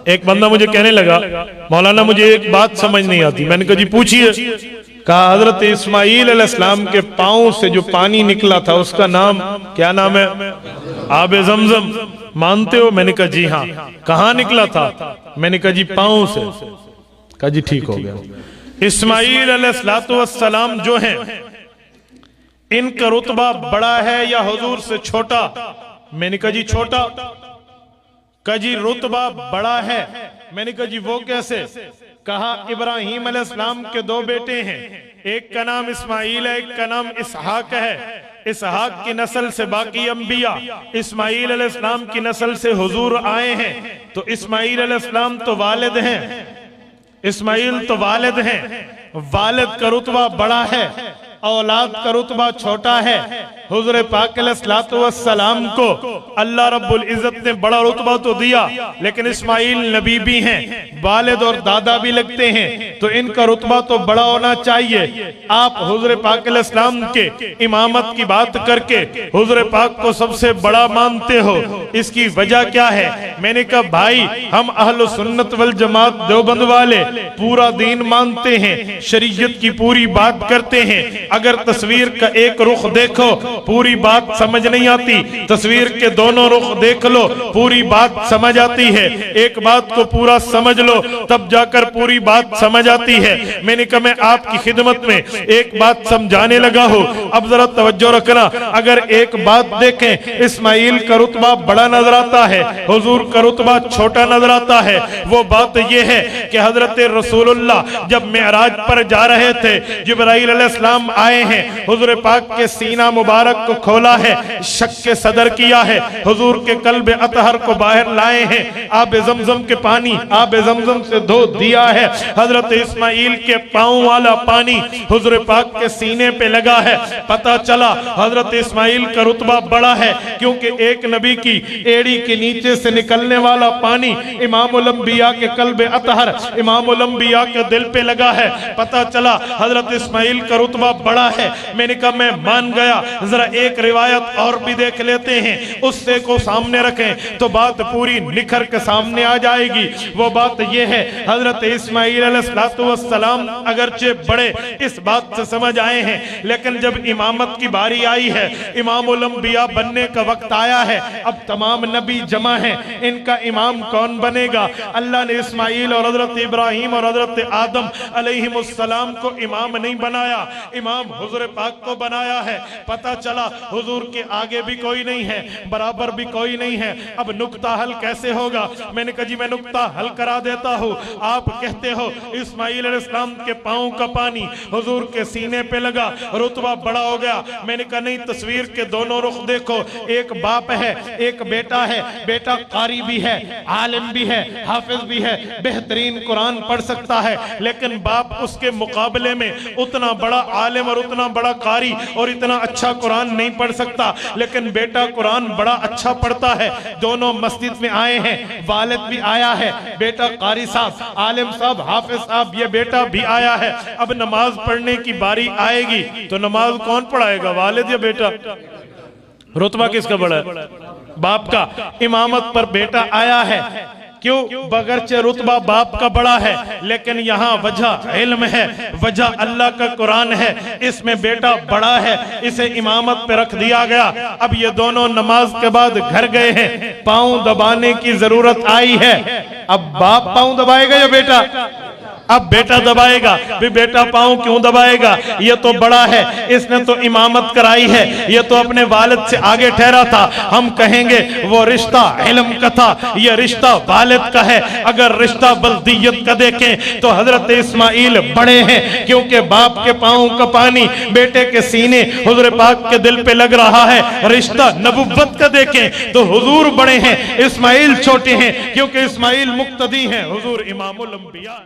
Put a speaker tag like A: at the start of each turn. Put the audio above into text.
A: एक बंदा मुझे कहने लगा, मौलाना मुझे एक बात समझ नहीं आती। मैंने कहा जी पूछिए। कहा हजरत इस्माईल अलैहिस्सलाम के पांव से जो पानी निकला था उसका नाम क्या नाम है? आबे ज़मज़म। मानते हो? मैंने कहा जी हाँ। कहाँ निकला था? मैंने कहा जी पांव से। कहा जी ठीक हो गया। इस्माईल अलैहिस्सलाम जो हैं इनका रुतबा बड़ा है या हुजूर से छोटा? मैंने कहा जी छोटा। कहा जी रुतबा बड़ा है। मैंने कहा जी वो कैसे? कहा इब्राहीम अलैहिस्सलाम के दो बेटे हैं, एक का नाम इस्माईल है, एक का नाम इसहाक है। इसहाक की नस्ल से बाकी अंबिया, इस्माईल अलैहिस्सलाम की नस्ल से हुजूर आए हैं। तो इस्माईल अलैहिस्सलाम तो वालिद हैं, इस्माईल तो वालिद हैं। वालिद का रुतबा बड़ा है, औलाद का रुतबा छोटा है। हुजूर पाक अलैहिस्सलाम को अल्लाह रब्बुल इज्जत ने बड़ा रुतबा तो दिया, लेकिन इस्माईल नबी भी हैं, वालिद और दादा भी लगते हैं, तो इनका रुतबा तो बड़ा होना चाहिए। आप हुजूर पाक अलैहिस्सलाम के इमामत की बात करके हुजूर पाक को सबसे बड़ा मानते हो, इसकी वजह क्या है? मैंने कहा भाई हम अहले सुन्नत वल जमात देवबंद वाले पूरा दीन मानते हैं, शरीयत की पूरी बात करते हैं। अगर तस्वीर का एक रुख देखो पूरी बात समझ नहीं आती, तस्वीर के दोनों रुख देख लो पूरी बात समझ आती है। एक बात को पूरा समझ लो तब जाकर पूरी बात समझ आती है। मैंने कहा मैं आपकी खिदमत में एक बात समझाने लगा हूं, अब जरा तवज्जो रखना। अगर एक बात देखें, इस्माईल का रुतबा बड़ा नजर आता है, हुजूर का रुतबा छोटा नजर आता है। वो बात यह है कि हजरत रसूलुल्लाह जब मेराज पर जा रहे थे, जिब्राईल अलैहिस्सलाम आए हैं, हुजूर पाक के सीना मुबारक को खोला है, शक के सदर किया है, हुजूर के कल्ब अतहर को बाहर लाए हैं, आबे ज़मज़म के पानी आबे ज़मज़म से धो दिया है। हजरत इस्माईल के पांव वाला पानी हुजूर पाक के सीने पे लगा है। पता चला हजरत इस्माईल का रुतबा बड़ा है, क्योंकि एक नबी की एड़ी के नीचे से निकलने वाला पानी इमामुल अंबिया के कल्ब अतहर, इमामुल अंबिया के दिल पे लगा है। पता चला हजरत इस्माईल का रुतबा बड़ा है। मैंने कहा मैं मान गया, जरा एक रिवायत और भी देख लेते हैं, उससे को सामने रखें तो बात पूरी निखर के सामने आ जाएगी। वो बात यह है हजरत इस्माईल अलैहिस्सलाम अगरचे बड़े इस बात से समझ आए हैं, लेकिन जब इमामत की बारी आई है, इमामुल अंबिया बनने का वक्त आया है, अब तमाम नबी जमा हैं, इनका इमाम कौन बनेगा? अल्लाह ने इस्माईल और हजरत इब्राहीम और हजरत आदम अलैहिमुस्सलाम को इमाम नहीं बनाया, इमाम हुजूर पाक को बनाया है। पता चला हुजूर के आगे भी कोई नहीं है, बराबर भी कोई नहीं है। अब नुक्ता हल कैसे होगा? मैंने कहा जी मैं नुक्ता हल करा देता हूँ। आप कहते हो इस्माईल अलैहिस्सलाम के पांव का पानी हुजूर के सीने पे लगा, रुतबा बड़ा हो गया। मैंने कहा नहीं, तस्वीर के दोनों रुख देखो, एक बाप है एक बेटा है, बेटा कारी भी है, आलिम भी है, हाफिज भी है, बेहतरीन कुरान पढ़ सकता है, लेकिन बाप उसके मुकाबले में उतना बड़ा आलिम और उतना बड़ा कारी और इतना अच्छा कुरान नहीं पढ़ सकता, लेकिन बेटा कुरान बड़ा अच्छा पढ़ता है। दोनों मस्जिद में आए हैं, वालिद भी आया है, बेटा कारी साहब, आलिम साहब, हाफिज साहब, ये बेटा भी आया है। अब नमाज पढ़ने की बारी आएगी तो नमाज कौन पढ़ाएगा, वालिद या बेटा? रुतबा किसका बड़ा है? बाप का। इमामत पर बेटा आया है, क्यों? बगरचे रुतबा बाप का बड़ा है, लेकिन यहाँ वजह इल्म है, वजह अल्लाह का कुरान है, इसमें बेटा बड़ा है, इसे इमामत पे रख दिया गया। अब ये दोनों नमाज के बाद घर गए हैं, पांव दबाने की जरूरत आई है। अब बाप पांव दबाएगा या बेटा? अब बेटा दबाएगा। भी बेटा पांव क्यों दबाएगा? ये तो बड़ा है, इसने तो इमामत कराई है, ये तो अपने वालिद से आगे ठहरा था। हम कहेंगे वो रिश्ता इल्म का था, ये रिश्ता वालिद का है। अगर रिश्ता बल्दियत का देखें तो हजरत इस्माईल बड़े हैं, क्योंकि बाप के पांव का पानी बेटे के सीने हुजूर पाक के दिल पे लग रहा है। रिश्ता नबुव्वत का देखें तो हुजूर बड़े हैं, इस्माईल छोटे हैं, क्योंकि इस्माईल मुक्तदी हैं, हुजूर इमामुल अंबिया।